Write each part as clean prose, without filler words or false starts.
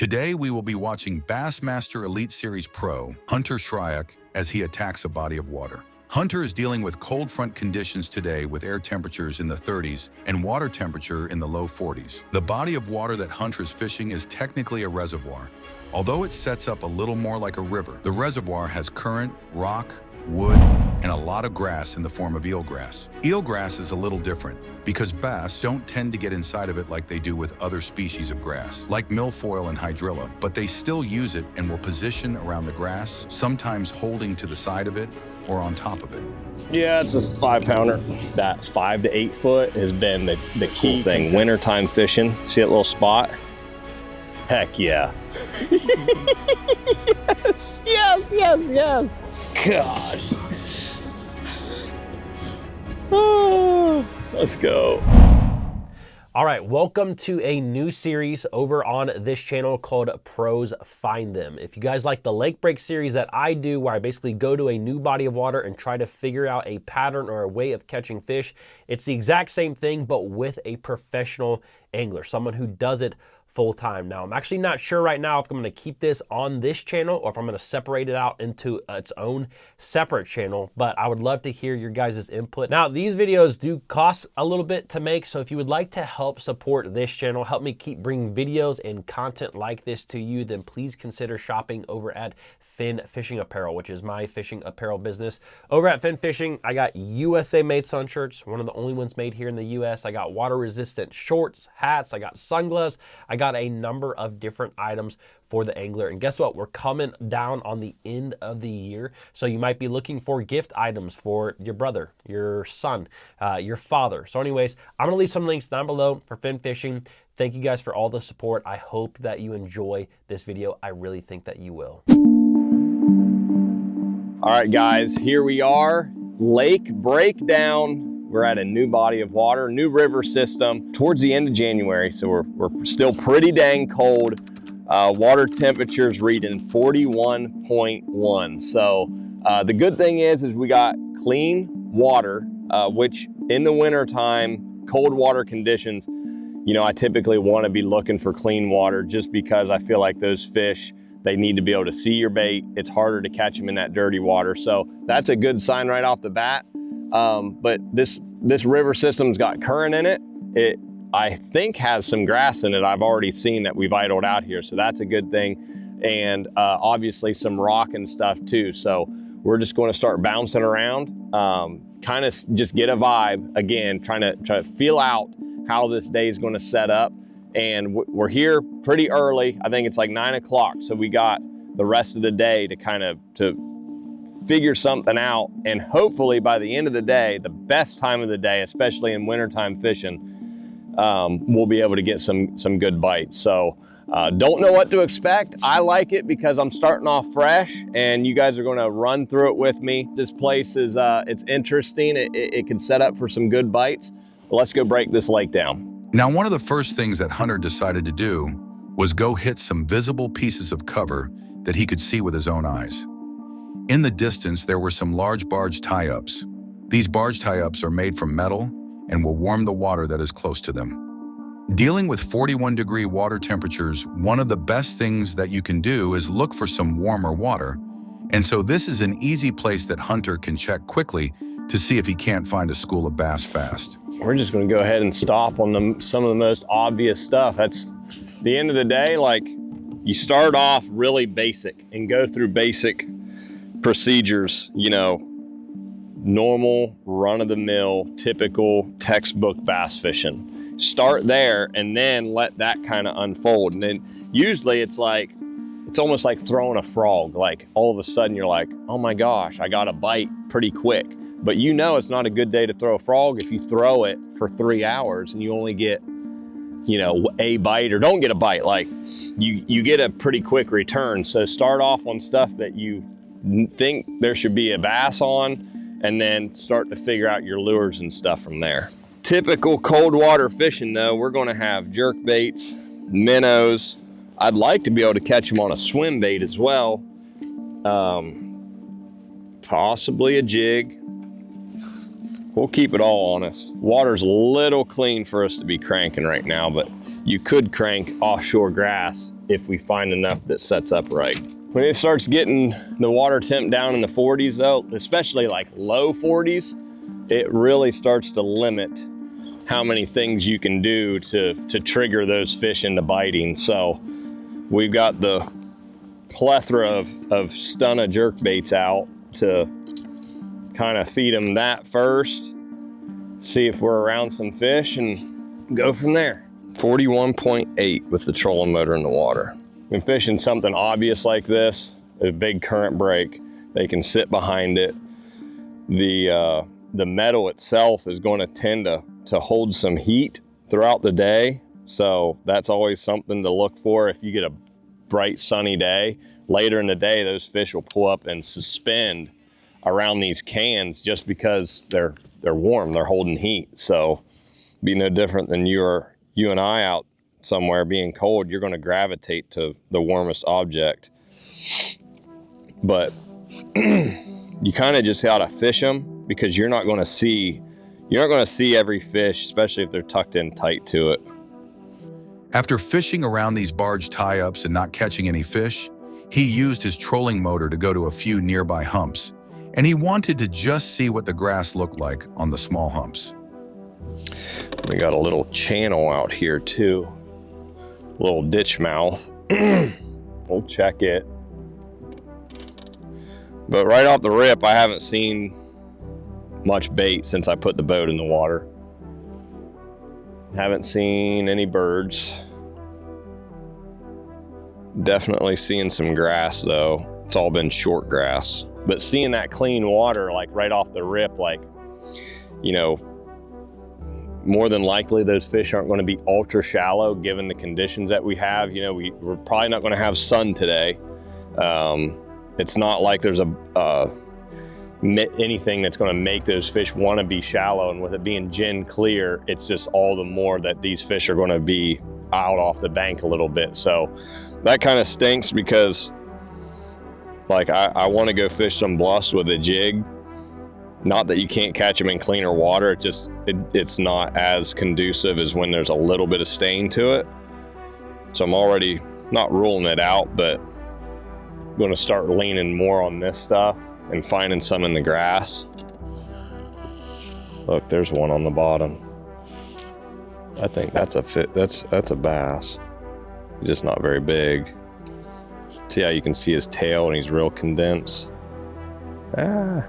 Today we will be watching Bassmaster Elite Series Pro, Hunter Shryock, as he attacks a body of water. Hunter is dealing with cold front conditions today with air temperatures in the 30s and water temperature in the low 40s. The body of water that Hunter is fishing is technically a reservoir. Although it sets up a little more like a river, the reservoir has current, rock, wood, and a lot of grass in the form of eelgrass. Eelgrass is a little different because bass don't tend to get inside of it like they do with other species of grass, like milfoil and hydrilla, but they still use it and will position around the grass, sometimes holding to the side of it or on top of it. Yeah, it's a 5-pounder. That 5 to 8 foot has been the key thing. Wintertime fishing, see that little spot? Heck yeah. Yes, yes, yes, yes. Gosh. Oh, let's go. All right, welcome to a new series over on this channel called Pros Find Them. If you guys like the lake break series that I do, where I basically go to a new body of water and try to figure out a pattern or a way of catching fish, it's the exact same thing, but with a professional angler, someone who does it full time. Now, I'm actually not sure right now if I'm gonna keep this on this channel or if I'm gonna separate it out into its own separate channel, but I would love to hear your guys' input. Now, these videos do cost a little bit to make, so if you would like to help support this channel, help me keep bringing videos and content like this to you, then please consider shopping over at Finn Fishing Apparel, which is my fishing apparel business. Over at Finn Fishing, I got USA made sun shirts, one of the only ones made here in the US. I got water resistant shorts, hats, I got sunglasses, I got a number of different items for the angler. And guess what? We're coming down on the end of the year. So you might be looking for gift items for your brother, your son, your father. So anyways, I'm gonna leave some links down below for Finn Fishing. Thank you guys for all the support. I hope that you enjoy this video. I really think that you will. All right, guys, here we are. Lake breakdown. We're at a new body of water, new river system towards the end of January. So we're still pretty dang cold. Water temperatures reading 41.1. So the good thing is we got clean water, which in the winter time, cold water conditions, you know, I typically want to be looking for clean water just because I feel like those fish, they need to be able to see your bait. It's harder to catch them in that dirty water. So that's a good sign right off the bat. But this river system's got current in it. It, I think, has some grass in it. I've already seen that we've idled out here, so that's a good thing. And obviously some rock and stuff too. So we're just going to start bouncing around, kind of just get a vibe again, trying to feel out how this day is going to set up. And we're here pretty early. I think it's like 9 o'clock. So we got the rest of the day to kind of figure something out. And hopefully by the end of the day, the best time of the day, especially in wintertime fishing, we'll be able to get some good bites. So don't know what to expect. I like it because I'm starting off fresh and you guys are going to run through it with me. This place is, it's interesting. It can set up for some good bites. But let's go break this lake down. Now, one of the first things that Hunter decided to do was go hit some visible pieces of cover that he could see with his own eyes. In the distance, there were some large barge tie-ups. These barge tie-ups are made from metal and will warm the water that is close to them. Dealing with 41-degree water temperatures, one of the best things that you can do is look for some warmer water. And so this is an easy place that Hunter can check quickly to see if he can't find a school of bass fast. We're just going to go ahead and stop on some of the most obvious stuff. That's the end of the day. Like, you start off really basic and go through basic procedures, you know, normal, run-of-the-mill, typical textbook bass fishing. Start there and then let that kind of unfold. And then usually it's almost like throwing a frog. Like, all of a sudden you're like, oh my gosh, I got a bite pretty quick. But you know it's not a good day to throw a frog if you throw it for 3 hours and you only get, you know, a bite or don't get a bite. Like, you get a pretty quick return. So start off on stuff that you think there should be a bass on, and then start to figure out your lures and stuff from there. Typical cold water fishing though, we're going to have jerk baits, minnows. I'd like to be able to catch them on a swim bait as well. Possibly a jig. We'll keep it all honest. Water's a little clean for us to be cranking right now, but you could crank offshore grass if we find enough that sets up right. When it starts getting the water temp down in the 40s though, especially like low 40s, it really starts to limit how many things you can do to trigger those fish into biting. So we've got the plethora of stunna jerk baits out to kind of feed them that first, see if we're around some fish and go from there. 41.8 with the trolling motor in the water. When fishing something obvious like this, a big current break, they can sit behind it. The metal itself is going to tend to hold some heat throughout the day. So that's always something to look for. If you get a bright sunny day, later in the day, those fish will pull up and suspend around these cans just because they're warm, they're holding heat. So be no different than you and I out somewhere being cold, you're gonna gravitate to the warmest object. But you kind of just gotta fish them because you're not gonna see every fish, especially if they're tucked in tight to it. After fishing around these barge tie-ups and not catching any fish, he used his trolling motor to go to a few nearby humps, and he wanted to just see what the grass looked like on the small humps. We got a little channel out here too, a little ditch mouth. We'll check it. But right off the rip, I haven't seen much bait since I put the boat in the water. Haven't seen any birds. Definitely seeing some grass though. It's all been short grass. But seeing that clean water, like right off the rip, like, you know, more than likely those fish aren't going to be ultra shallow given the conditions that we have. You know, we're probably not going to have sun today. It's not like there's anything that's going to make those fish want to be shallow, and with it being gin clear, it's just all the more that these fish are going to be out off the bank a little bit. So that kind of stinks because like I want to go fish some bluffs with a jig. Not that you can't catch them in cleaner water, it's not as conducive as when there's a little bit of stain to it. So I'm already not ruling it out, but I'm going to start leaning more on this stuff and finding some in the grass. Look, there's one on the bottom. I think that's a fit. That's a bass. He's just not very big. See how you can see his tail and he's real condensed. Ah,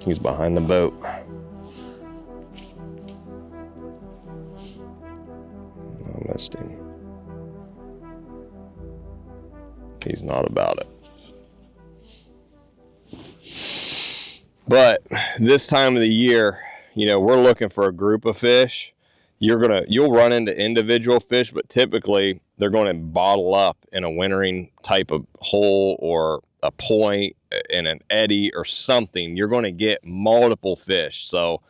he's behind the boat. I missed him. He's not about it. But this time of the year, you know, we're looking for a group of fish. You'll run into individual fish, but typically they're going to bottle up in a wintering type of hole or a point in an eddy or something. You're going to get multiple fish. So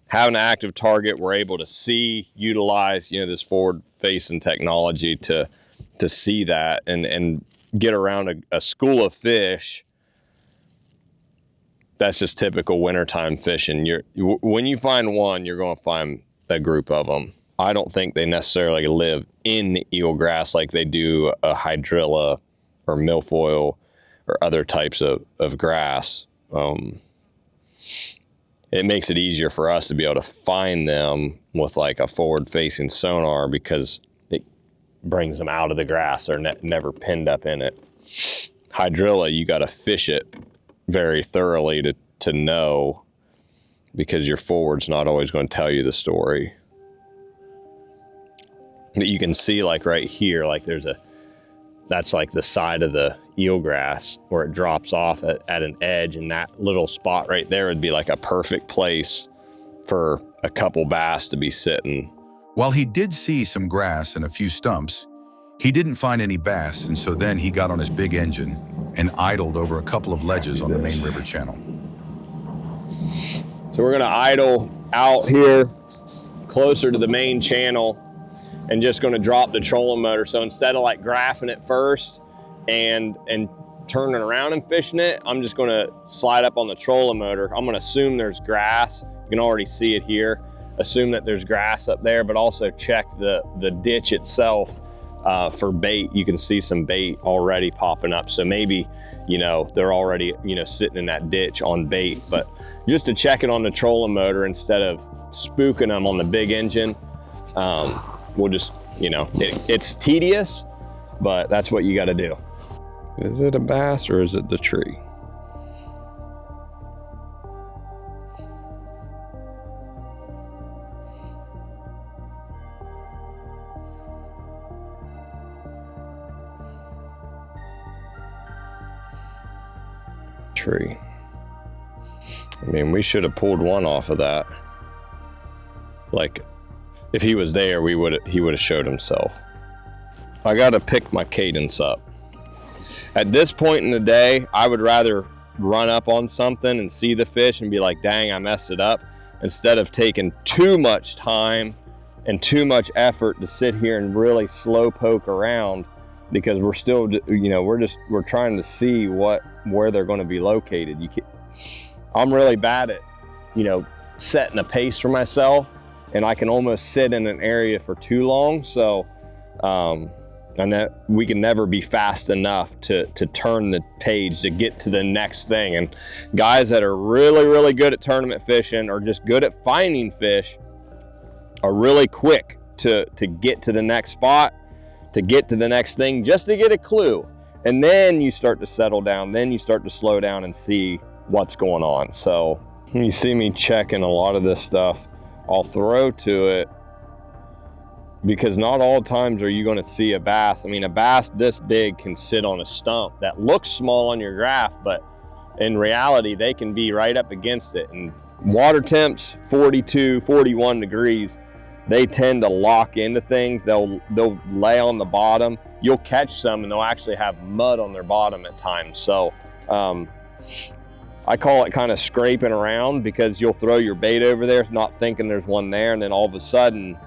having an active target, we're able to utilize, you know, this forward-facing technology to see that and get around a school of fish. That's just typical wintertime fishing. When you find one, you're going to find a group of them. I don't think they necessarily live in the eelgrass like they do a hydrilla or milfoil or other types of grass. It makes it easier for us to be able to find them with like a forward-facing sonar because it brings them out of the grass. They're never pinned up in it. Hydrilla, you got to fish it very thoroughly to know, because your forward's not always going to tell you the story. But you can see like right here, like that's like the side of the eelgrass where it drops off at an edge, and that little spot right there would be like a perfect place for a couple bass to be sitting. While he did see some grass and a few stumps, he didn't find any bass, and so then he got on his big engine and idled over a couple of ledges on the main river channel. So we're gonna idle out here closer to the main channel and just gonna drop the trolling motor. So instead of like graphing it first and turning around and fishing it, I'm just gonna slide up on the trolling motor. I'm gonna assume there's grass. You can already see it here. Assume that there's grass up there, but also check the ditch itself for bait. You can see some bait already popping up. So maybe, you know, they're already, you know, sitting in that ditch on bait. But just to check it on the trolling motor instead of spooking them on the big engine, we'll just, you know, it's tedious, but that's what you got to do. Is it a bass or is it the tree? Tree. I mean, we should have pulled one off of that. Like, if he was there, he would have showed himself. I gotta pick my cadence up. At this point in the day, I would rather run up on something and see the fish and be like, dang, I messed it up, instead of taking too much time and too much effort to sit here and really slow poke around, because we're still, you know, we're trying to see where they're going to be located. I'm really bad at, you know, setting a pace for myself, and I can almost sit in an area for too long. So, and that we can never be fast enough to turn the page to get to the next thing. And guys that are really, really good at tournament fishing or just good at finding fish are really quick to get to the next spot, to get to the next thing, just to get a clue. And then you start to settle down, then you start to slow down and see what's going on. So you see me checking a lot of this stuff. I'll throw to it, because not all times are you going to see a bass. I mean, a bass this big can sit on a stump that looks small on your graph, but in reality, they can be right up against it. And water temps, 42, 41 degrees, they tend to lock into things. They'll lay on the bottom. You'll catch some and they'll actually have mud on their bottom at times. So I call it kind of scraping around, because you'll throw your bait over there not thinking there's one there, and then all of a sudden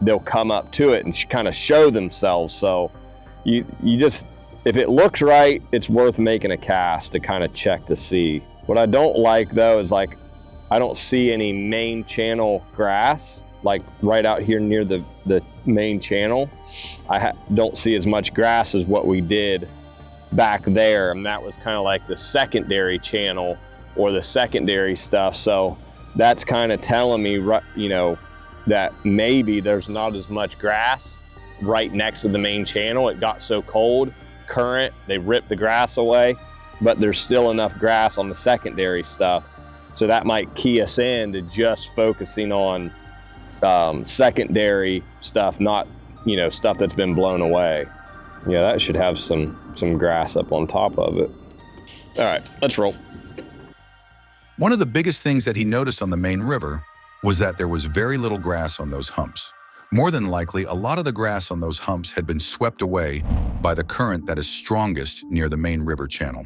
they'll come up to it and kind of show themselves. So you just, if it looks right, it's worth making a cast to kind of check to see. What I don't like though is, like, I don't see any main channel grass, like right out here near the main channel. I don't see as much grass as what we did back there, and that was kind of like the secondary channel or the secondary stuff. So that's kind of telling me, you know, that maybe there's not as much grass right next to the main channel. It got so cold, current, they ripped the grass away, but there's still enough grass on the secondary stuff. So that might key us in to just focusing on secondary stuff, not, you know, stuff that's been blown away. Yeah, that should have some grass up on top of it. All right, let's roll. One of the biggest things that he noticed on the main river was that there was very little grass on those humps. More than likely, a lot of the grass on those humps had been swept away by the current that is strongest near the main river channel.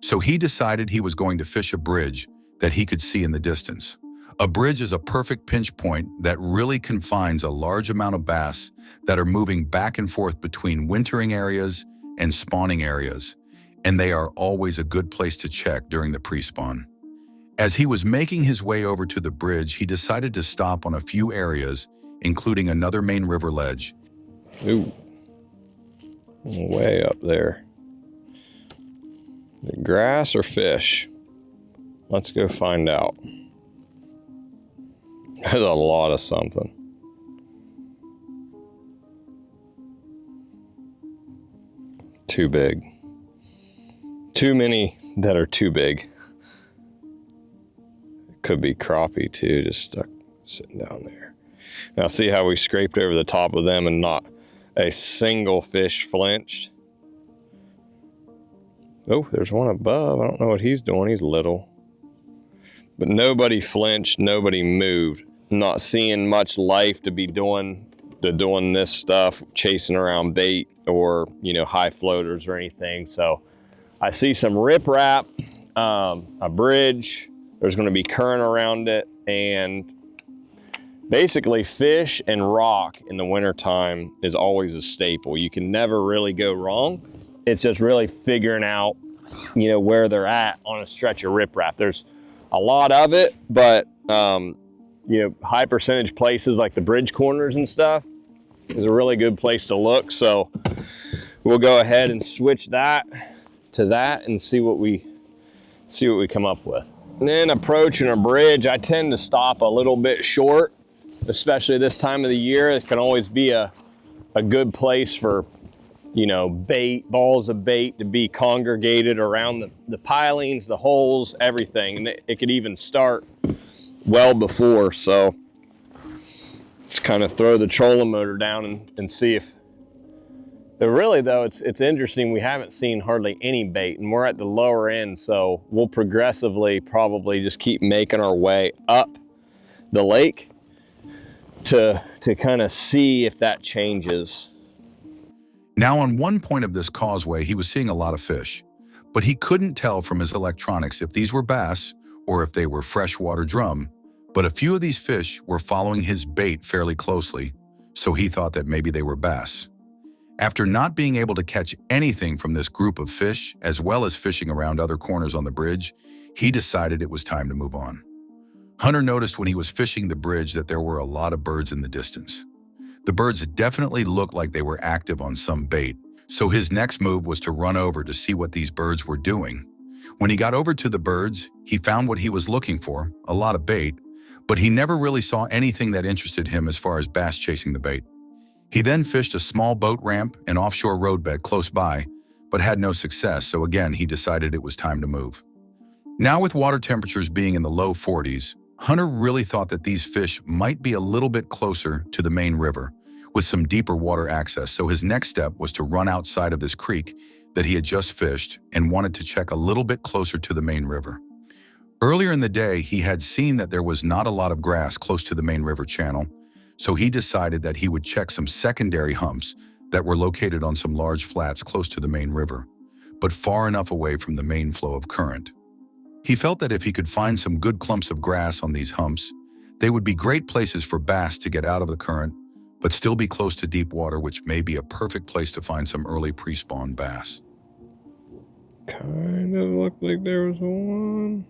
So he decided he was going to fish a bridge that he could see in the distance. A bridge is a perfect pinch point that really confines a large amount of bass that are moving back and forth between wintering areas and spawning areas, and they are always a good place to check during the pre-spawn. As he was making his way over to the bridge, he decided to stop on a few areas, including another main river ledge. Ooh, way up there. The grass or fish? Let's go find out. There's a lot of something. Too big. Too many that are too big. Could be crappie too, just stuck sitting down there. Now see how we scraped over the top of them and not a single fish flinched? Oh, there's one above. I don't know what he's doing. He's little. But nobody flinched, nobody moved. Not seeing much life to be doing this stuff, chasing around bait or, you know, high floaters or anything. So I see some riprap, a bridge. There's going to be current around it, and basically fish and rock in the wintertime is always a staple. You can never really go wrong. It's just really figuring out, you know, where they're at on a stretch of riprap. There's a lot of it, but you know, high percentage places like the bridge corners and stuff, is a really good place to look. So we'll go ahead and switch that to that and see what we come up with. And then approaching a bridge, I tend to stop a little bit short, especially this time of the year. It can always be a good place for, you know, bait, balls of bait to be congregated around the pilings, the holes, everything. And it could even start well before. So just kind of throw the trolling motor down and see if, but really though, it's interesting. We haven't seen hardly any bait and we're at the lower end. So we'll progressively probably just keep making our way up the lake to kind of see if that changes. Now, on one point of this causeway, he was seeing a lot of fish, but he couldn't tell from his electronics if these were bass or if they were freshwater drum. But a few of these fish were following his bait fairly closely, so he thought that maybe they were bass. After not being able to catch anything from this group of fish, as well as fishing around other corners on the bridge, he decided it was time to move on. Hunter noticed when he was fishing the bridge that there were a lot of birds in the distance. The birds definitely looked like they were active on some bait, so his next move was to run over to see what these birds were doing. When he got over to the birds, he found what he was looking for, a lot of bait, but he never really saw anything that interested him as far as bass chasing the bait. He then fished a small boat ramp and offshore roadbed close by, but had no success, so again he decided it was time to move. Now with water temperatures being in the low 40s, Hunter really thought that these fish might be a little bit closer to the main river, with some deeper water access, so his next step was to run outside of this creek that he had just fished and wanted to check a little bit closer to the main river. Earlier in the day, he had seen that there was not a lot of grass close to the main river channel, so he decided that he would check some secondary humps that were located on some large flats close to the main river, but far enough away from the main flow of current. He felt that if he could find some good clumps of grass on these humps, they would be great places for bass to get out of the current, but still be close to deep water, which may be a perfect place to find some early pre-spawn bass. Kind of looked like there was one.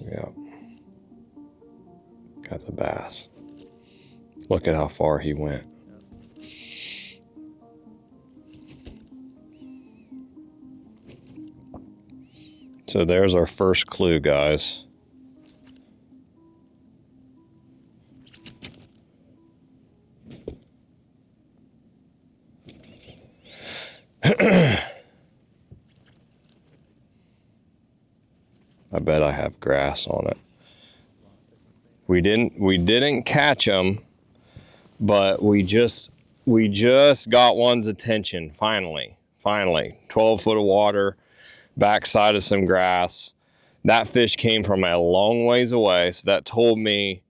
Yep. Got the bass. Look at how far he went. So there's our first clue, guys. I bet I have grass on it. We didn't catch them, but we just got one's attention finally. 12 foot of water, backside of some grass. That fish came from a long ways away, so that told me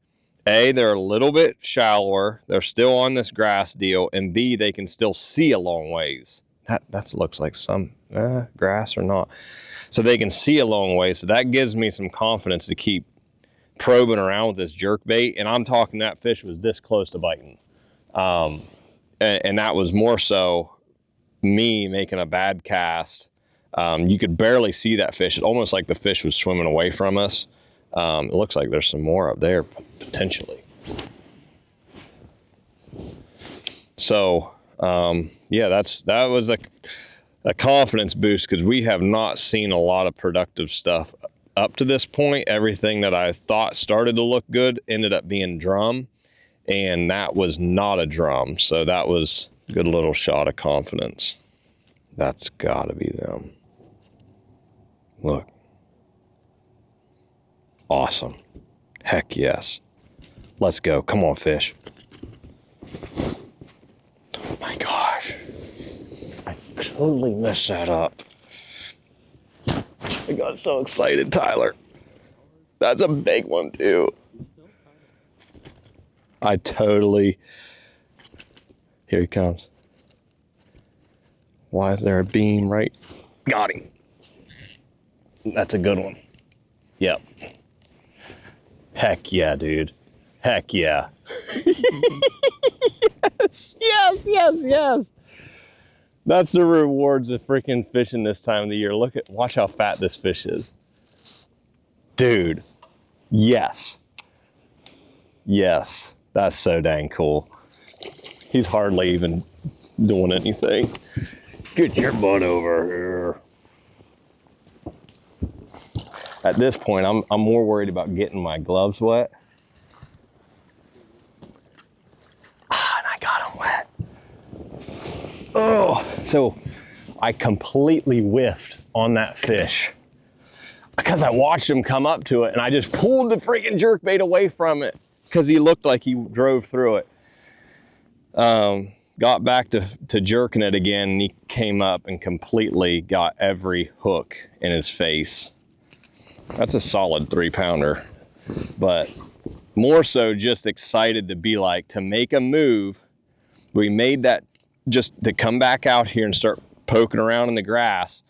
A, they're a little bit shallower, they're still on this grass deal, and B, they can still see a long ways. That looks like some grass or not. So they can see a long way, so that gives me some confidence to keep probing around with this jerkbait. And I'm talking that fish was this close to biting. And that was more so me making a bad cast. You could barely see that fish. It's almost like the fish was swimming away from us. It looks like there's some more up there, potentially. So, yeah, that was a confidence boost, because we have not seen a lot of productive stuff up to this point. Everything that I thought started to look good ended up being drum, and that was not a drum. So that was a good little shot of confidence. That's gotta be them. Look. Awesome. Heck yes. Let's go. Come on, fish. Oh my gosh. I totally messed that up. I got so excited, Tyler. That's a big one too. I totally... Here he comes. Why is there a beam right? Got him. That's a good one. Yep. Heck yeah, dude. Heck yeah. Yes, yes, yes, yes. That's the rewards of freaking fishing this time of the year. Watch how fat this fish is. Dude, yes. Yes, that's so dang cool. He's hardly even doing anything. Get your butt over here. At this point, I'm more worried about getting my gloves wet. Ah, and I got them wet. Oh, so I completely whiffed on that fish because I watched him come up to it and I just pulled the freaking jerkbait away from it because he looked like he drove through it. Got back to jerking it again, and he came up and completely got every hook in his face. That's a solid 3-pounder, but more so just excited to make a move. We made that just to come back out here and start poking around in the grass,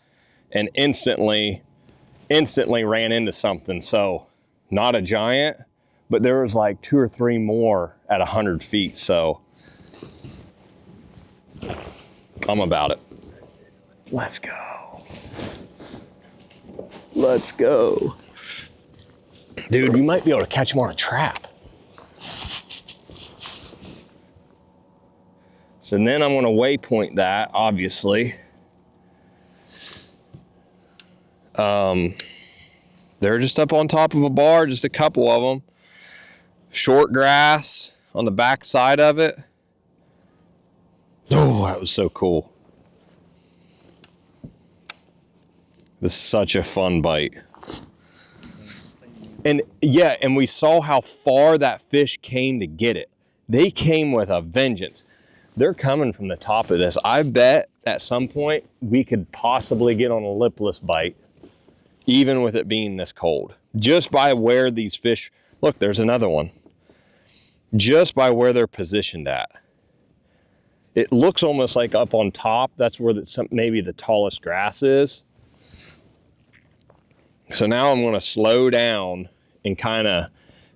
and instantly ran into something. So not a giant, but there was like 2 or 3 more at 100 feet. So I'm about it. Let's go. Let's go. Dude, we might be able to catch him on a trap. So then I'm gonna waypoint that, obviously. They're just up on top of a bar, just a couple of them. Short grass on the back side of it. Oh, that was so cool. This is such a fun bite. And yeah, and we saw how far that fish came to get it. They came with a vengeance. They're coming from the top of this. I bet at some point we could possibly get on a lipless bite, even with it being this cold. Just by where these fish, look, there's another one. Just by where they're positioned at. It looks almost like up on top, that's where maybe the tallest grass is. So now I'm gonna slow down and kind of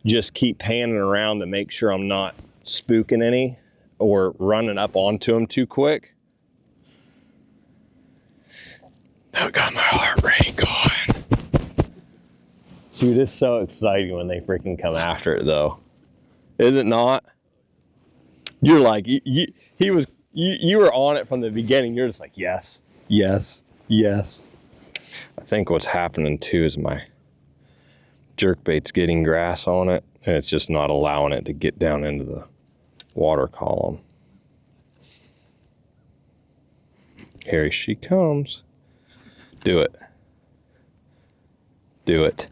just keep panning around to make sure I'm not spooking any or running up onto them too quick. That got my heart rate going. Dude, it's so exciting when they freaking come after it though. Is it not? You're like, you were on it from the beginning. You're just like, yes, yes, yes. I think what's happening too is my jerkbait's getting grass on it, and it's just not allowing it to get down into the water column. Here she comes. Do it. Do it.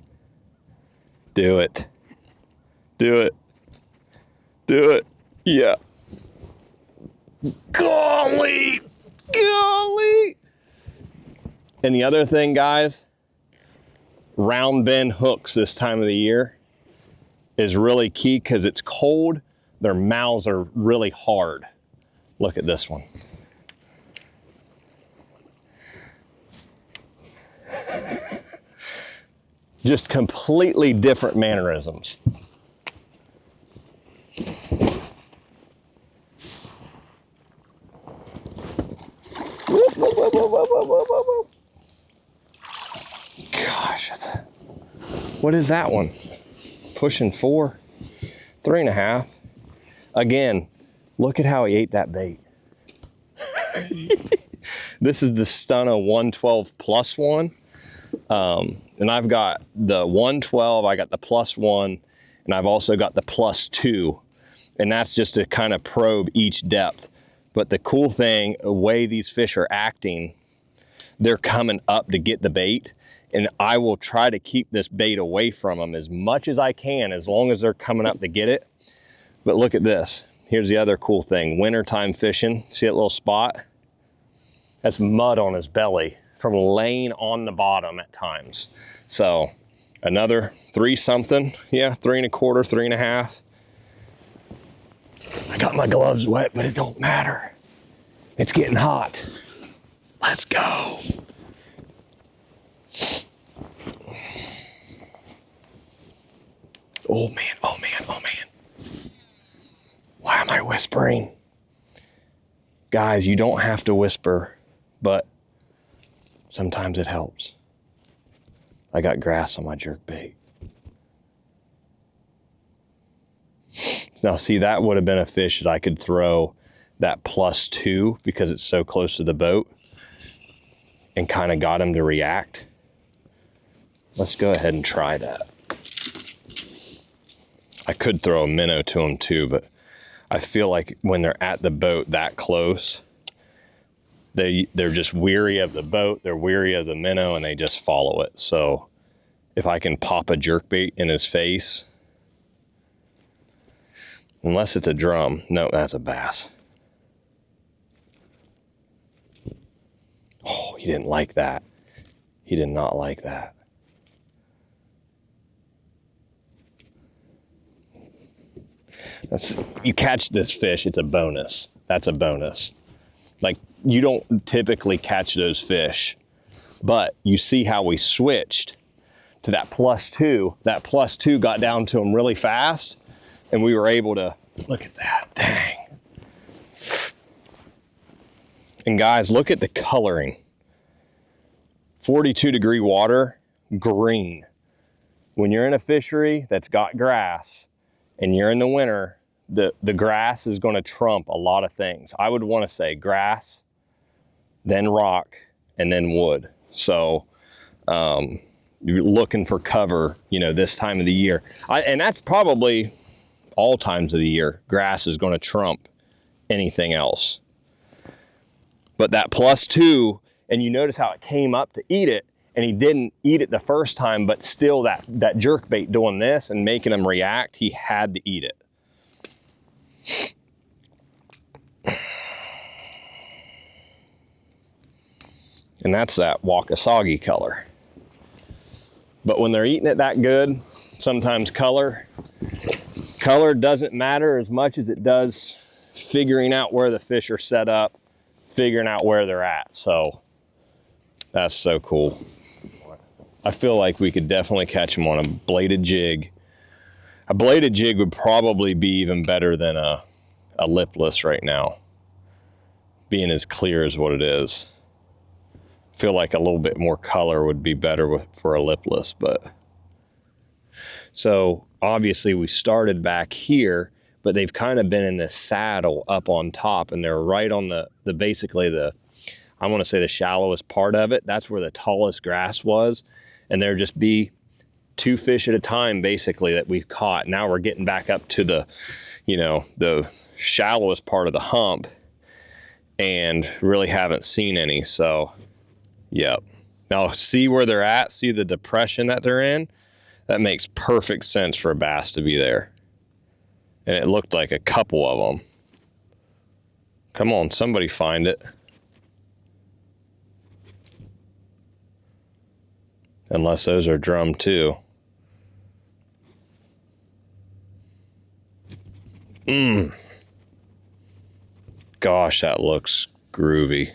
Do it. Do it. Do it. Yeah. Golly! Golly! And the other thing, guys, round bend hooks this time of the year is really key because it's cold. Their mouths are really hard. Look at this one. Just completely different mannerisms. Gosh, what is that one? Pushing 4, 3.5. Again, look at how he ate that bait. This is the Stunna 112 plus one. And I've got the 112, I got the plus one, and I've also got the plus 2. And that's just to kind of probe each depth. But the cool thing, the way these fish are acting, they're coming up to get the bait, and I will try to keep this bait away from them as much as I can, as long as they're coming up to get it. But look at this. Here's the other cool thing. Wintertime fishing, see that little spot? That's mud on his belly from laying on the bottom at times. So another 3 something, yeah, 3 1/4, 3 1/2. I got my gloves wet, but it don't matter. It's getting hot. Let's go. Oh man, oh man, oh man. whispering. Guys, you don't have to whisper, but sometimes it helps. I got grass on my jerkbait. Now see, that would have been a fish that I could throw that +2 because it's so close to the boat and kind of got him to react. Let's go ahead and try that. I could throw a minnow to him too, but I feel like when they're at the boat that close, they're just weary of the boat, they're weary of the minnow, and they just follow it. So if I can pop a jerkbait in his face, unless it's a drum, no, that's a bass. Oh, he didn't like that. He did not like that. You catch this fish, it's a bonus. That's a bonus. Like, you don't typically catch those fish, but you see how we switched to that +2. That +2 got down to him really fast, and we were able to, look at that, dang. And guys, look at the coloring. 42-degree water, green. When you're in a fishery that's got grass and you're in the winter, the grass is going to trump a lot of things. I would want to say grass, then rock, and then wood. So you're looking for cover, you know, this time of the year. And that's probably all times of the year. Grass is going to trump anything else. But that +2, and you notice how it came up to eat it, and he didn't eat it the first time, but still that jerkbait doing this and making him react, he had to eat it. And that's that Wakasagi color. But when they're eating it that good, sometimes color doesn't matter as much as it does figuring out where the fish are set up, figuring out where they're at. So that's so cool. I feel like we could definitely catch them on a bladed jig. A bladed jig would probably be even better than a lipless right now, being as clear as what it is. I feel like a little bit more color would be better for a lipless, but. So obviously we started back here, but they've kind of been in this saddle up on top, and they're right on basically I want to say the shallowest part of it. That's where the tallest grass was. And there'd just be 2 fish at a time, basically, that we've caught. Now we're getting back up to the shallowest part of the hump, and really haven't seen any. So, yep. Now see where they're at, see the depression that they're in? That makes perfect sense for a bass to be there. And it looked like a couple of them. Come on, somebody find it. Unless those are drum too. Gosh, that looks groovy.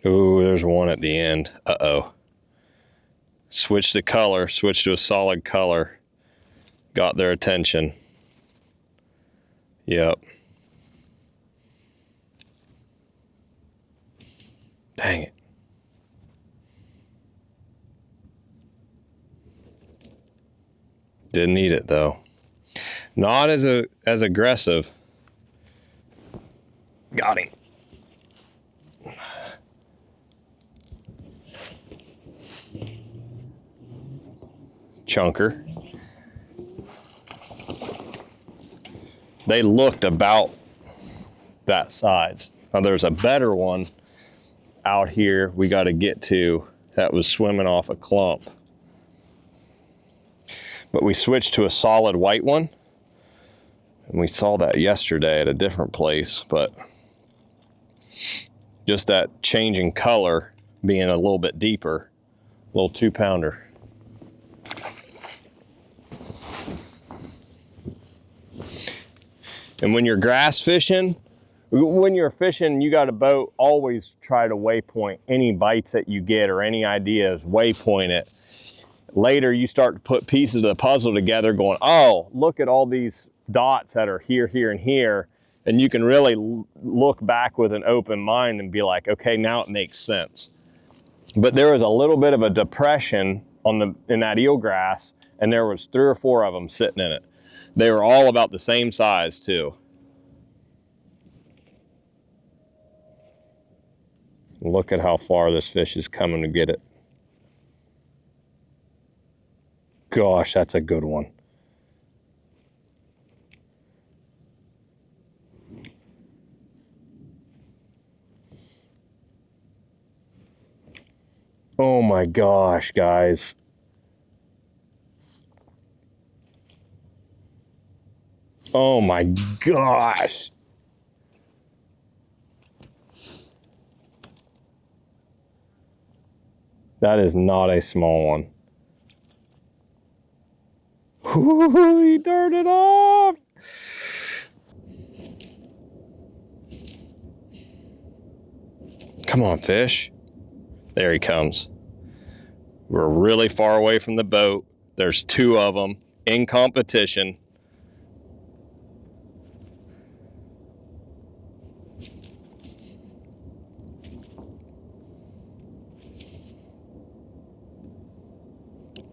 Ooh, there's one at the end. Uh-oh. Switched the color, switched to a solid color. Got their attention. Yep. Dang it. Didn't eat it though. Not as aggressive. Got him. Chunker. They looked about that size. Now there's a better one out here we got to get to that was swimming off a clump. But we switched to a solid white one, and we saw that yesterday at a different place, but just that change in color being a little bit deeper, little 2-pounder. And when you're grass fishing, when you're fishing, you got a boat, always try to waypoint any bites that you get or any ideas, waypoint it. later you start to put pieces of the puzzle together going, oh, look at all these dots that are here, here, and here. And you can really look back with an open mind and be like, okay, now it makes sense. But there was a little bit of a depression in that eelgrass, and there was 3 or 4 of them sitting in it. They were all about the same size too. Look at how far this fish is coming to get it. Gosh, that's a good one. Oh my gosh, guys. Oh my gosh. That is not a small one. Ooh, he darted off. Come on, fish. There he comes. We're really far away from the boat. There's 2 of them in competition.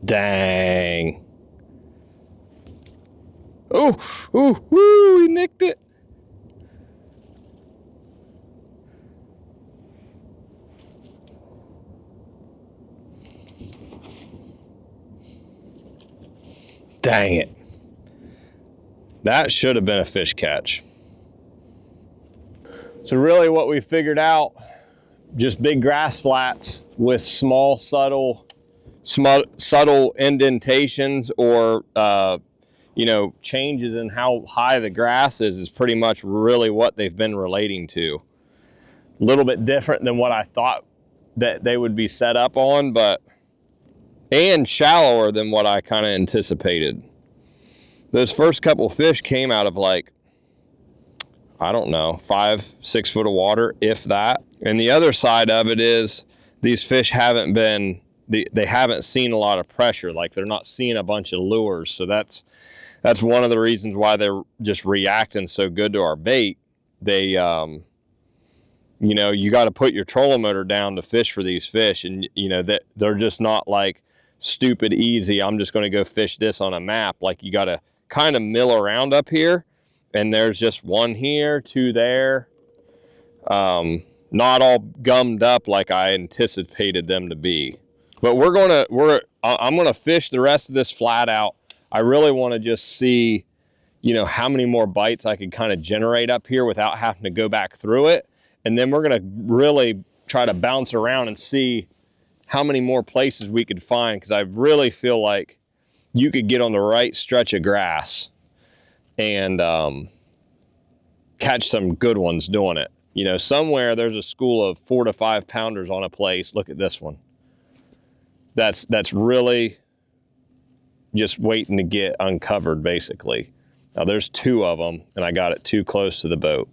Dang. Oh, ooh, woo, he nicked it. Dang it. That should have been a fish catch. So really what we figured out, just big grass flats with small, subtle indentations or, you know, changes in how high the grass is pretty much really what they've been relating to. A little bit different than what I thought that they would be set up on, and shallower than what I kind of anticipated. Those first couple fish came out of like, I don't know, 5-6 foot of water, if that. And the other side of it is these fish haven't been, they haven't seen a lot of pressure. Like they're not seeing a bunch of lures. So that's one of the reasons why they're just reacting so good to our bait. They, you know, you got to put your trolling motor down to fish for these fish. And, you know, that they're just not like stupid easy. I'm just going to go fish this on a map. Like you got to kind of mill around up here. And there's just 1 here, 2 there. Not all gummed up like I anticipated them to be. But I'm gonna fish the rest of this flat out. I really want to just see, you know, how many more bites I could kind of generate up here without having to go back through it. And then we're gonna really try to bounce around and see how many more places we could find, because I really feel like you could get on the right stretch of grass and catch some good ones doing it. You know, somewhere there's a school of 4 to 5 pounders on a place. Look at this one. That's really just waiting to get uncovered, basically. Now there's 2 of them, and I got it too close to the boat.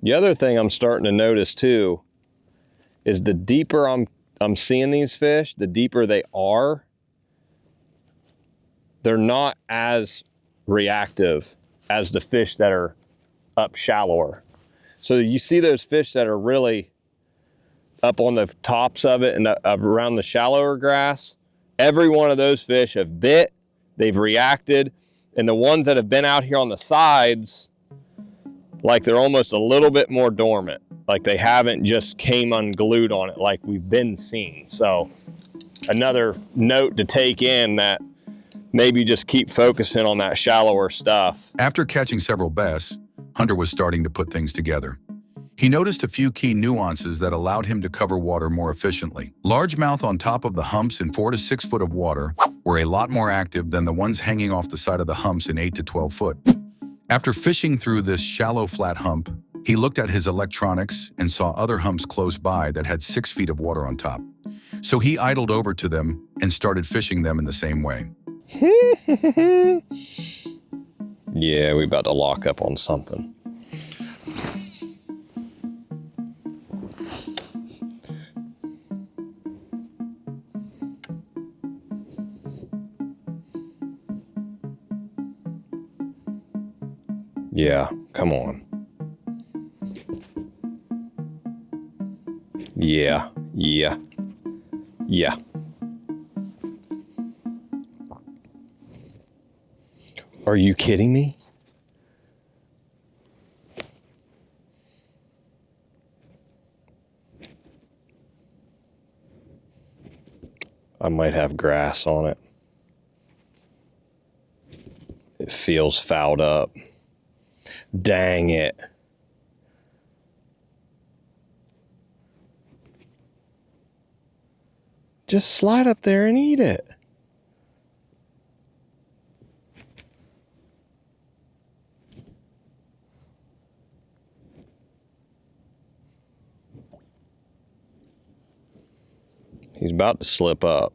The other thing I'm starting to notice too is the deeper I'm seeing these fish, the deeper they are, they're not as reactive as the fish that are up shallower. So you see those fish that are really up on the tops of it and around the shallower grass, every one of those fish have bit, they've reacted, and the ones that have been out here on the sides, like they're almost a little bit more dormant. Like they haven't just came unglued on it like we've been seeing. So another note to take in, that maybe just keep focusing on that shallower stuff. After catching several bass, Hunter was starting to put things together. He noticed a few key nuances that allowed him to cover water more efficiently. Largemouth on top of the humps in 4 to 6 foot of water were a lot more active than the ones hanging off the side of the humps in 8 to 12 foot. After fishing through this shallow flat hump, he looked at his electronics and saw other humps close by that had 6 feet of water on top. So he idled over to them and started fishing them in the same way. Yeah, we about to lock up on something. Yeah, come on. Yeah, yeah, yeah. Are you kidding me? I might have grass on it. It feels fouled up. Dang it. Just slide up there and eat it. He's about to slip up.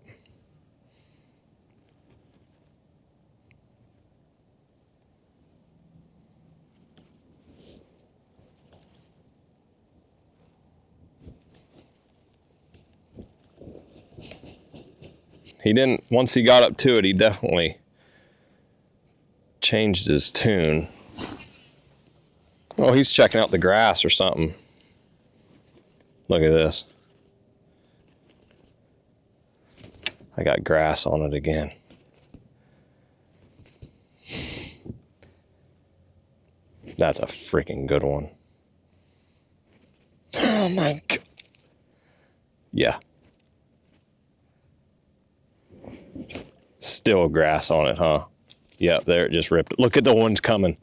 He didn't, once he got up to it, he definitely changed his tune. Oh, he's checking out the grass or something. Look at this. I got grass on it again. That's a freaking good one. Oh my God. Yeah. Still grass on it, huh? Yep, there it just ripped. Look at the ones coming.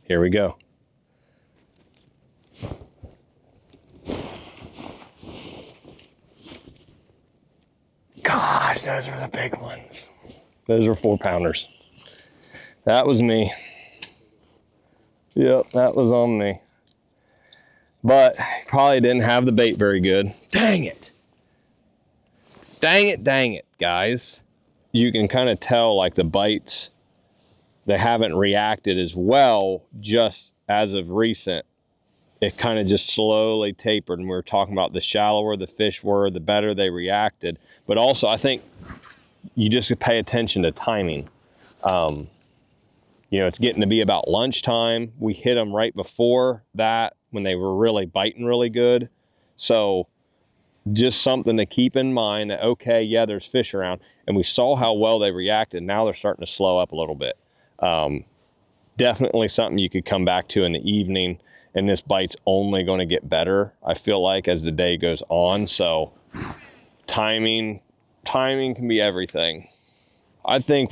Here we go. Gosh, those are the big ones. Those are 4-pounders. That was me. Yep, that was on me. But probably didn't have the bait very good. Dang it. Dang it, dang it, guys. You can kind of tell like the bites, they haven't reacted as well just as of recent. It kind of just slowly tapered, and we were talking about the shallower the fish were, the better they reacted. But also, I think you just pay attention to timing. You know, it's getting to be about lunchtime. We hit them right before that when they were really biting really good. So just something to keep in mind that, okay, yeah, there's fish around, and we saw how well they reacted. Now they're starting to slow up a little bit. Definitely something you could come back to in the evening, and this bite's only going to get better, I feel like, as the day goes on. So timing can be everything. I think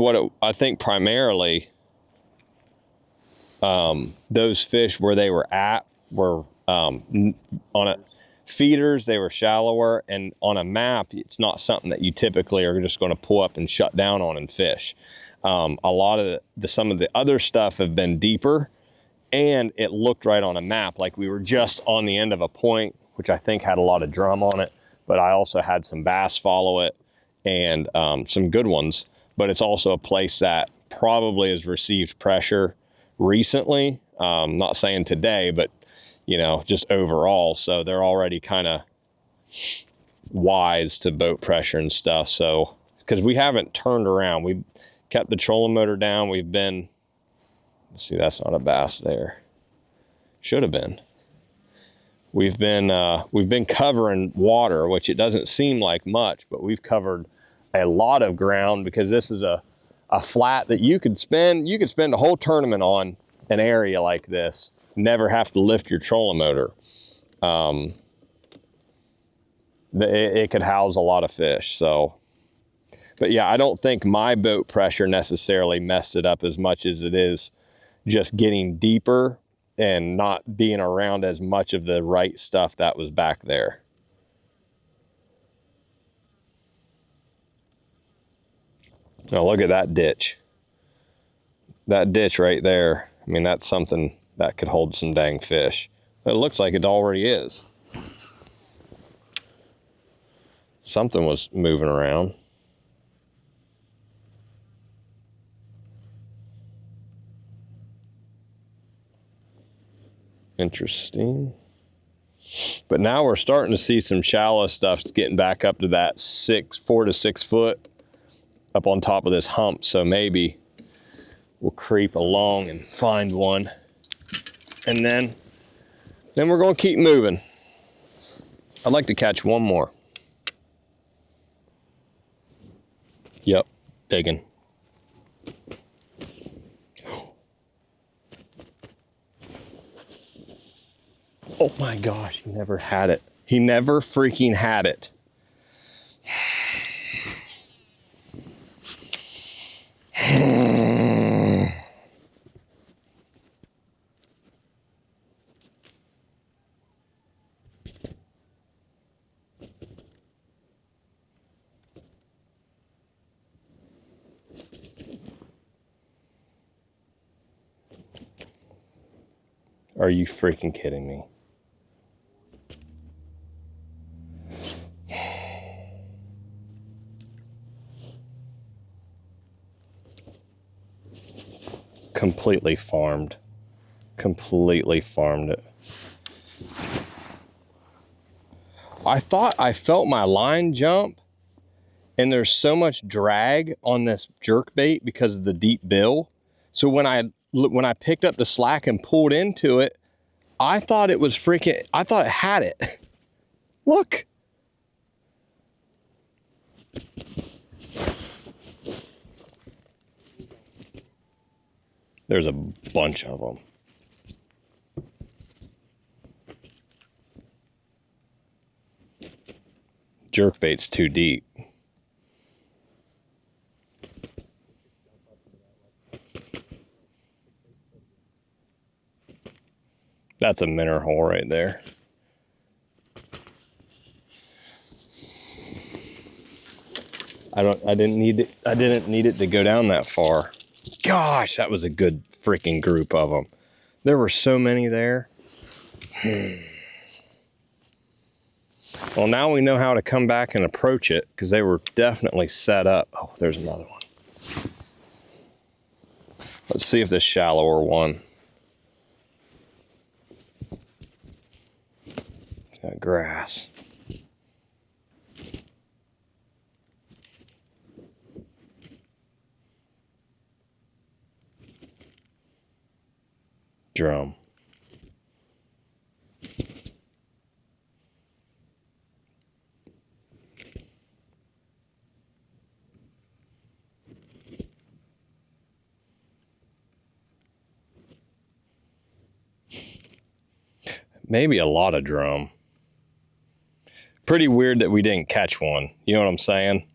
primarily those fish where they were at were on a feeders, they were shallower, and on a map, it's not something that you typically are just going to pull up and shut down on and fish. A lot of some of the other stuff have been deeper, and it looked right on a map. Like we were just on the end of a point, which I think had a lot of drum on it, but I also had some bass follow it and some good ones. But it's also a place that probably has received pressure recently. Not saying today, but you know, just overall. So they're already kind of wise to boat pressure and stuff. So, because we haven't turned around, we kept the trolling motor down. We've been, let's see, that's not a bass there. Should have been. We've been covering water, which it doesn't seem like much, but we've covered a lot of ground because this is a flat that you could spend a whole tournament on an area like this, never have to lift your trolling motor. It could house a lot of fish. So, but yeah, I don't think my boat pressure necessarily messed it up as much as it is just getting deeper and not being around as much of the right stuff that was back there. Now look at that ditch. That ditch right there. I mean, that's something that could hold some dang fish. It looks like it already is. Something was moving around. Interesting. But now we're starting to see some shallow stuff getting back up to that 4 to 6 foot up on top of this hump. So maybe we'll creep along and find one. And then we're going to keep moving. I'd like to catch one more. Yep, biggin. Oh my gosh, he never had it. He never freaking had it. Are you freaking kidding me? Completely farmed. Completely farmed it. I thought I felt my line jump, and there's so much drag on this jerkbait because of the deep bill. So when I picked up the slack and pulled into it, I thought it was freaking, I thought it had it. Look. There's a bunch of them. Jerkbait's too deep. That's a minnow hole right there. I didn't need it to go down that far. Gosh, that was a good freaking group of them. There were so many there. Well, now we know how to come back and approach it because they were definitely set up. Oh, there's another one. Let's see if this shallower one. It's got grass. Drum. Maybe a lot of drum. Pretty weird that we didn't catch one. You know what I'm saying?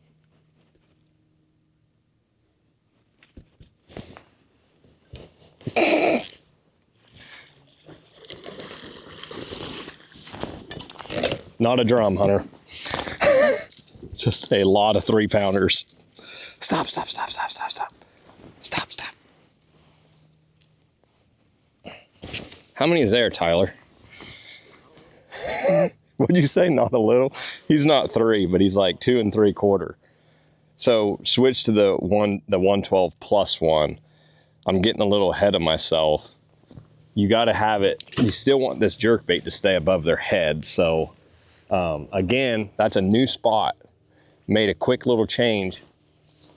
Not a drum, Hunter. Just a lot of 3-pounders. Stop, stop, stop, stop, stop, stop. Stop, stop. How many is there, Tyler? What'd you say? Not a little? He's not 3, but he's like 2 3/4. So switch to the 112 plus 1. I'm getting a little ahead of myself. You got to have it. You still want this jerkbait to stay above their head. So again, that's a new spot. Made a quick little change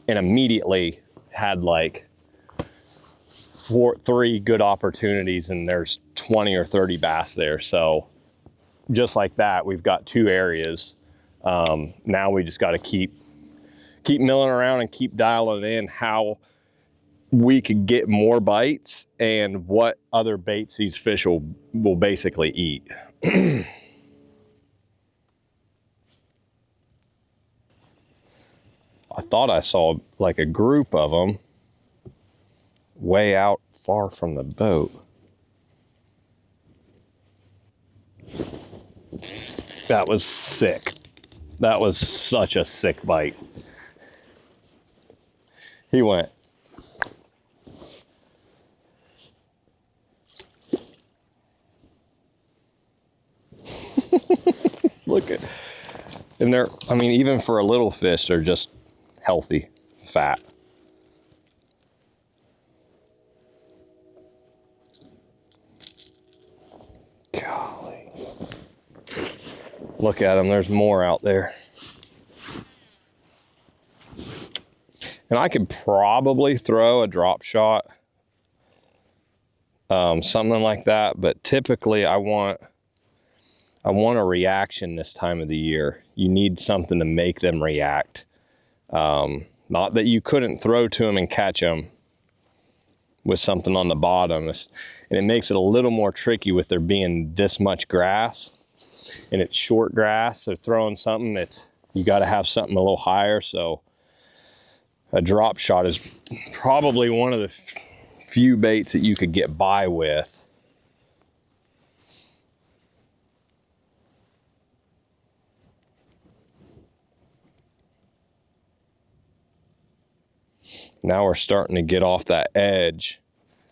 and immediately had like 3 good opportunities, and there's 20 or 30 bass there. So just like that, we've got 2 areas. Now we just got to keep milling around and keep dialing in how we could get more bites and what other baits these fish will basically eat. I thought I saw like a group of them way out far from the boat. That was sick. That was such a sick bite. He went. Look at, and they're, I mean, even for a little fish, they're just healthy, fat. Look at them, there's more out there. And I could probably throw a drop shot, something like that, but typically I want a reaction this time of the year. You need something to make them react. Not that you couldn't throw to them and catch them with something on the bottom. And it makes it a little more tricky with there being this much grass. And it's short grass, so throwing something you got to have something a little higher. So a drop shot is probably one of the few baits that you could get by with. Now we're starting to get off that edge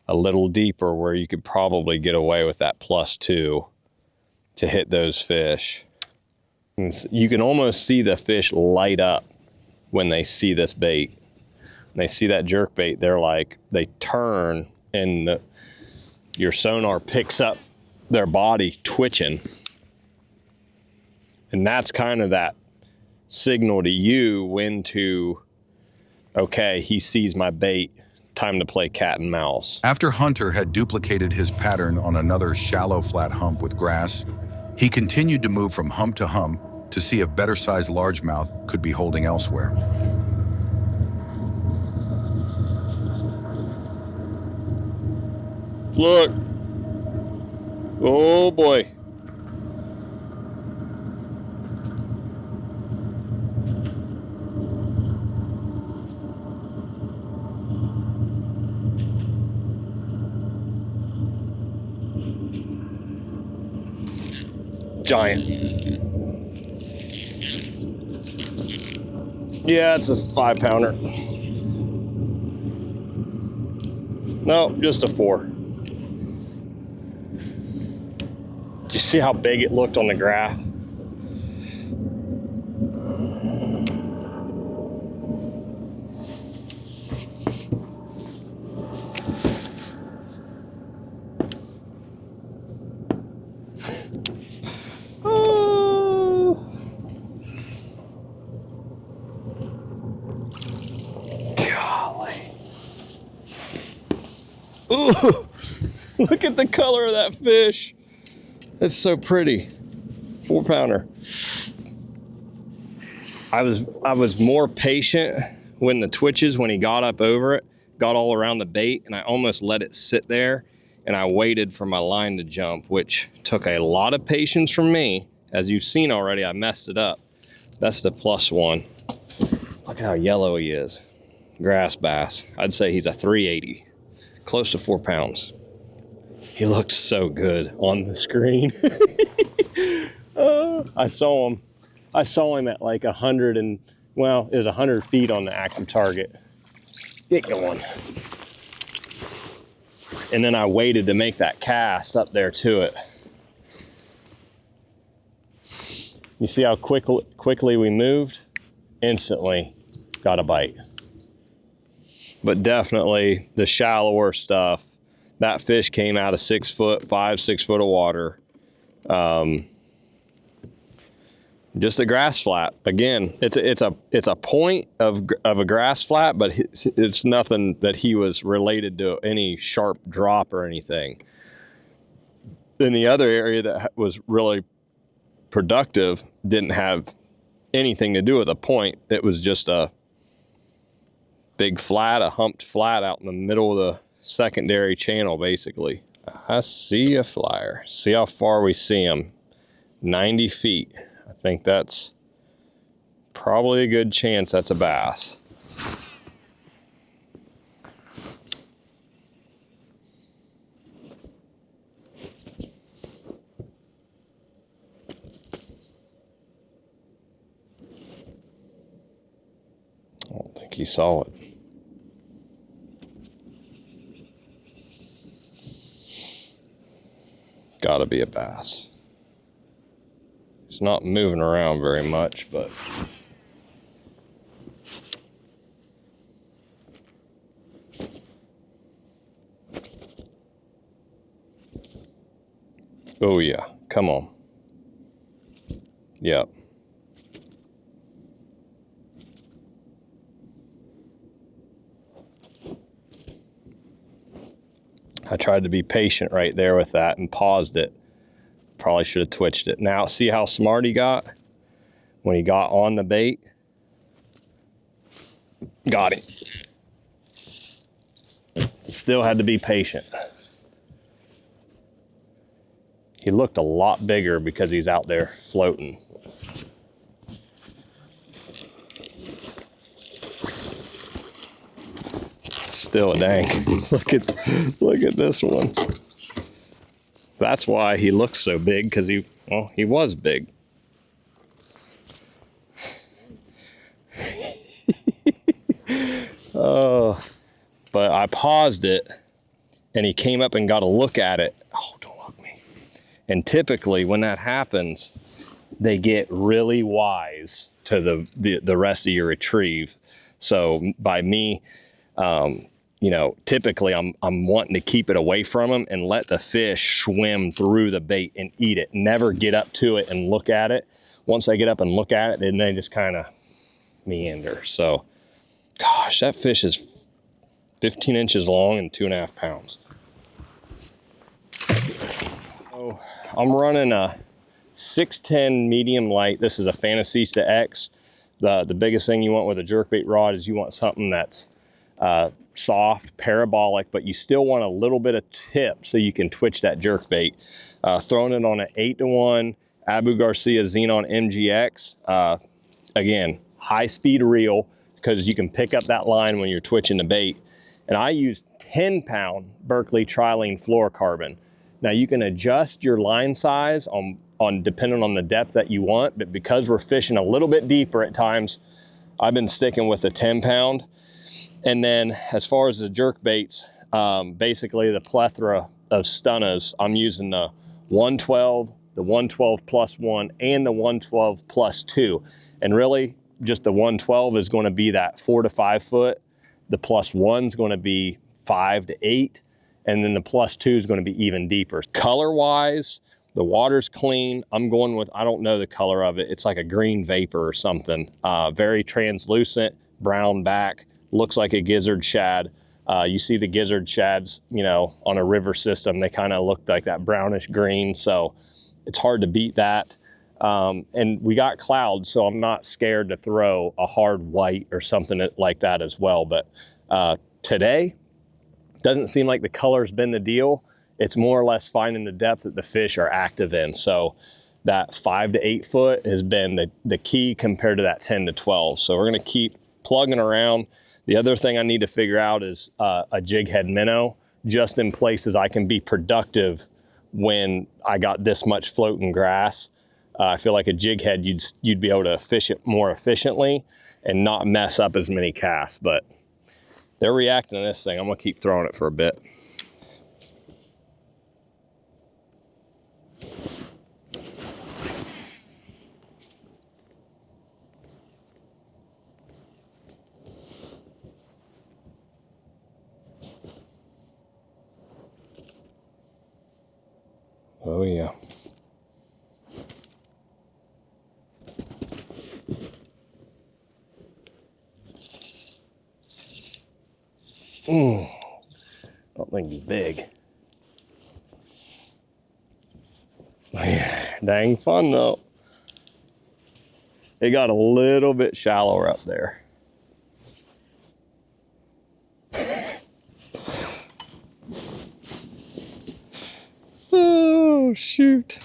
a little deeper where you could probably get away with that +2 to hit those fish. And you can almost see the fish light up when they see this bait. When they see that jerk bait, they turn and your sonar picks up their body twitching. And that's kind of that signal to you when to, okay, he sees my bait, time to play cat and mouse. After Hunter had duplicated his pattern on another shallow flat hump with grass, he continued to move from hump to hump to see if better-sized largemouth could be holding elsewhere. Look. Oh boy. Giant. Yeah, it's a 5-pounder. No, just a 4. Did you see how big it looked on the graph? Ooh, look at the color of that fish. It's so pretty. 4-pounder. I was more patient when the twitches, when he got up over it, got all around the bait, and I almost let it sit there, and I waited for my line to jump, which took a lot of patience from me. As you've seen already, I messed it up. That's the +1. Look at how yellow he is. Grass bass. I'd say he's a 380. Close to 4 pounds. He looked so good on the screen. I saw him at like 100 and, well, it was 100 feet on the active target. Get going. And then I waited to make that cast up there to it. You see how quickly we moved? Instantly got a bite. But definitely the shallower stuff, that fish came out of 6 foot, 6 foot of water. Just a grass flat. Again, it's a point of a grass flat, but it's nothing that he was related to any sharp drop or anything. In the other area that was really productive didn't have anything to do with a point. It was just a big flat, a humped flat out in the middle of the secondary channel, basically. I see a flyer. See how far we see him. 90 feet. I think that's probably a good chance that's a bass. I don't think he saw it. Gotta be a bass. He's not moving around very much, but oh yeah, come on. Yep. I tried to be patient right there with that and paused it. Probably should have twitched it. Now, see how smart he got when he got on the bait? Got him. Still had to be patient. He looked a lot bigger because he's out there floating. Still a dang. look at this one. That's why he looks so big, because he was big. Oh, but I paused it and he came up and got a look at it. Oh, don't look me. And typically when that happens, they get really wise to the rest of your retrieve. So by me, you know, typically I'm wanting to keep it away from them and let the fish swim through the bait and eat it. Never get up to it and look at it. Once they get up and look at it, then they just kind of meander. So, gosh, that fish is 15 inches long and 2.5 pounds. So I'm running a 610 medium light. This is a Fantasista X. The biggest thing you want with a jerkbait rod is you want something that's soft, parabolic, but you still want a little bit of tip so you can twitch that jerkbait. Throwing it on an 8-to-1 Abu Garcia Xenon MGX. Again, high speed reel, because you can pick up that line when you're twitching the bait. And I use 10-pound Berkeley trilene fluorocarbon. Now you can adjust your line size on depending on the depth that you want, but because we're fishing a little bit deeper at times, I've been sticking with the 10-pound. And then as far as the jerk baits, basically the plethora of stunnas, I'm using the 112, the 112 plus 1, and the 112 plus 2. And really, just the 112 is going to be that 4 to 5 foot. The plus 1 is going to be 5 to 8. And then the plus 2 is going to be even deeper. Color-wise, the water's clean. I'm going with, I don't know the color of it. It's like a green vapor or something. Very translucent, brown back. Looks like a gizzard shad. You see the gizzard shads, you know, on a river system, they kind of look like that brownish green. So it's hard to beat that. And we got clouds, so I'm not scared to throw a hard white or something like that as well. But today, doesn't seem like the color's been the deal. It's more or less finding the depth that the fish are active in. So that 5 to 8 foot has been the key compared to that 10 to 12. So we're gonna keep plugging around. The other thing I need to figure out is a jig head minnow, just in places I can be productive when I got this much floating grass. I feel like a jig head, you'd be able to fish it more efficiently and not mess up as many casts, but they're reacting to this thing. I'm gonna keep throwing it for a bit. Oh yeah. Don't think he's big. Dang fun though. It got a little bit shallower up there. Oh shoot.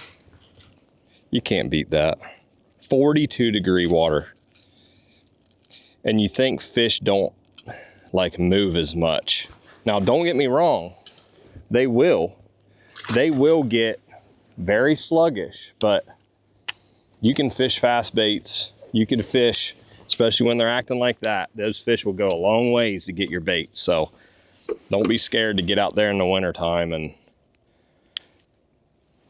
You can't beat that. 42-degree water. And you think fish don't like move as much. Now don't get me wrong, they will get very sluggish, but you can fish fast baits. You can fish, especially when they're acting like that, those fish will go a long ways to get your bait. So don't be scared to get out there in the wintertime and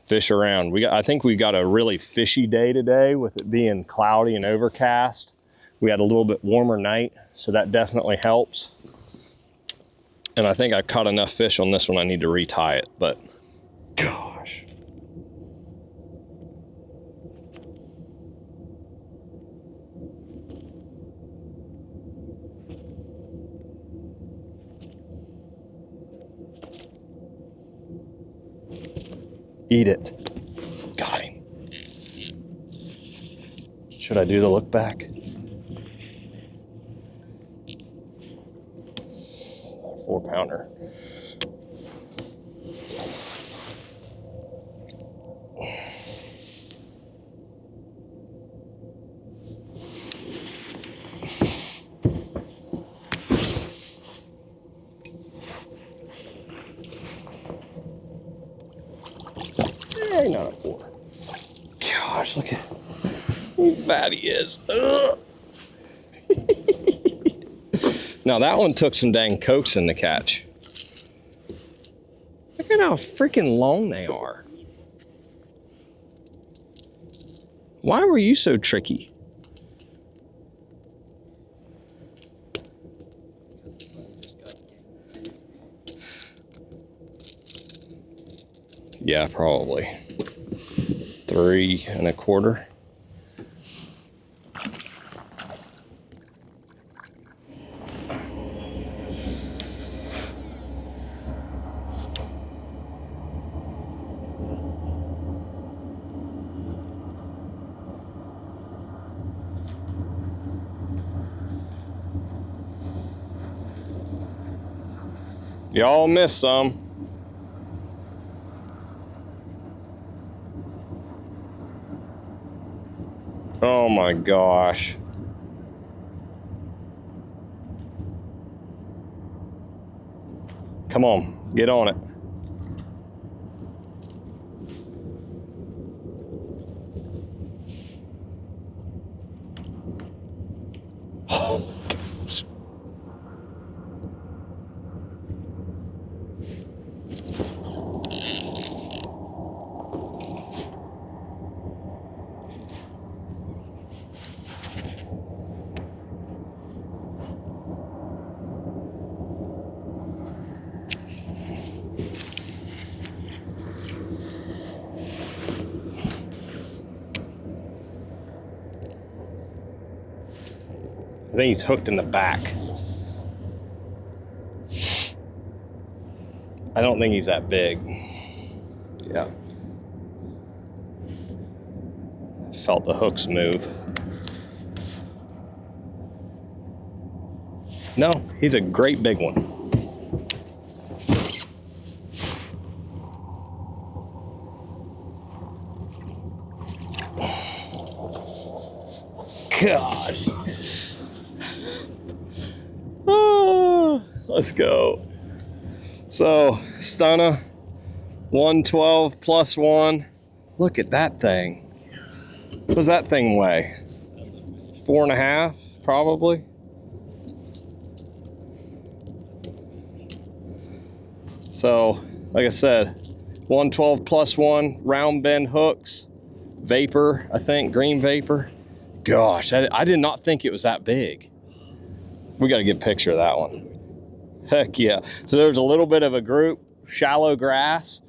fish around. I think we got a really fishy day today with it being cloudy and overcast. We had a little bit warmer night, so that definitely helps. And I think I caught enough fish on this one. I need to retie it, but gosh. Eat it. Got him. Should I do the look back? 4-pounder. Not a 4. Gosh, look at how fat he is. Now that one took some dang coaxing to catch. Look at how freaking long they are. Why were you so tricky? Yeah, probably 3 1/4. Y'all missed some. Oh my gosh. Come on, get on it. Oh, gosh. I think he's hooked in the back. I don't think he's that big. Yeah. Felt the hooks move. No, he's a great big one. Gosh. Let's go. So, Stunner, 112 plus 1. Look at that thing. What does that thing weigh? 4.5, probably. So, like I said, 112 plus 1, round bend hooks, vapor, I think, green vapor. Gosh, I did not think it was that big. We got to get a picture of that one. Heck yeah. So there's a little bit of a group, shallow grass,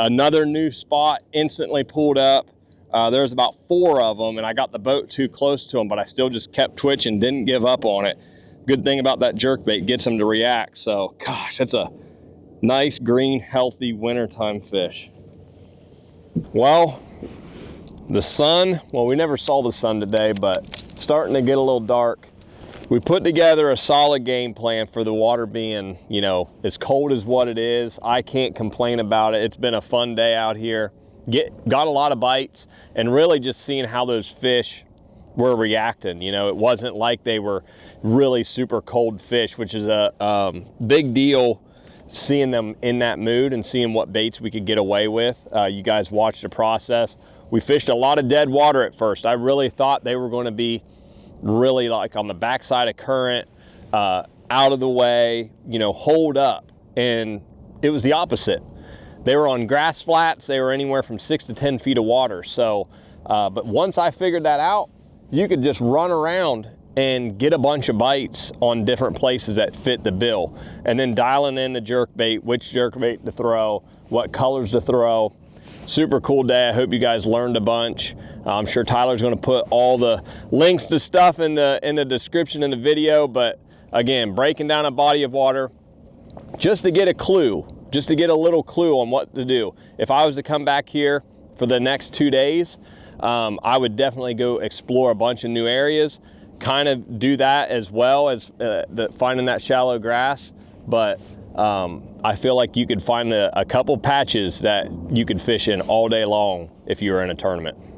another new spot instantly pulled up. There's about 4 of them, and I got the boat too close to them, but I still just kept twitching, didn't give up on it. Good thing about that jerkbait, gets them to react. So, gosh, that's a nice, green, healthy wintertime fish. Well, the sun, well, we never saw the sun today, but starting to get a little dark. We put together a solid game plan for the water being, you know, as cold as what it is. I can't complain about it. It's been a fun day out here. Got a lot of bites, and really just seeing how those fish were reacting. You know, it wasn't like they were really super cold fish, which is a big deal, seeing them in that mood and seeing what baits we could get away with. You guys watched the process. We fished a lot of dead water at first. I really thought they were going to be really like on the backside of current, out of the way, you know, hold up. And it was the opposite. They were on grass flats. They were anywhere from 6 to 10 feet of water. So, but once I figured that out, you could just run around and get a bunch of bites on different places that fit the bill. And then dialing in the jerkbait, which jerkbait to throw, what colors to throw. Super cool day. I hope you guys learned a bunch. I'm sure Tyler's going to put all the links to stuff in the description in the video. But again, breaking down a body of water just to get a clue just to get a little clue on what to do. If I was to come back here for the next 2 days, I would definitely go explore a bunch of new areas, kind of do that as well as finding that shallow grass. But I feel like you could find a couple patches that you could fish in all day long if you were in a tournament.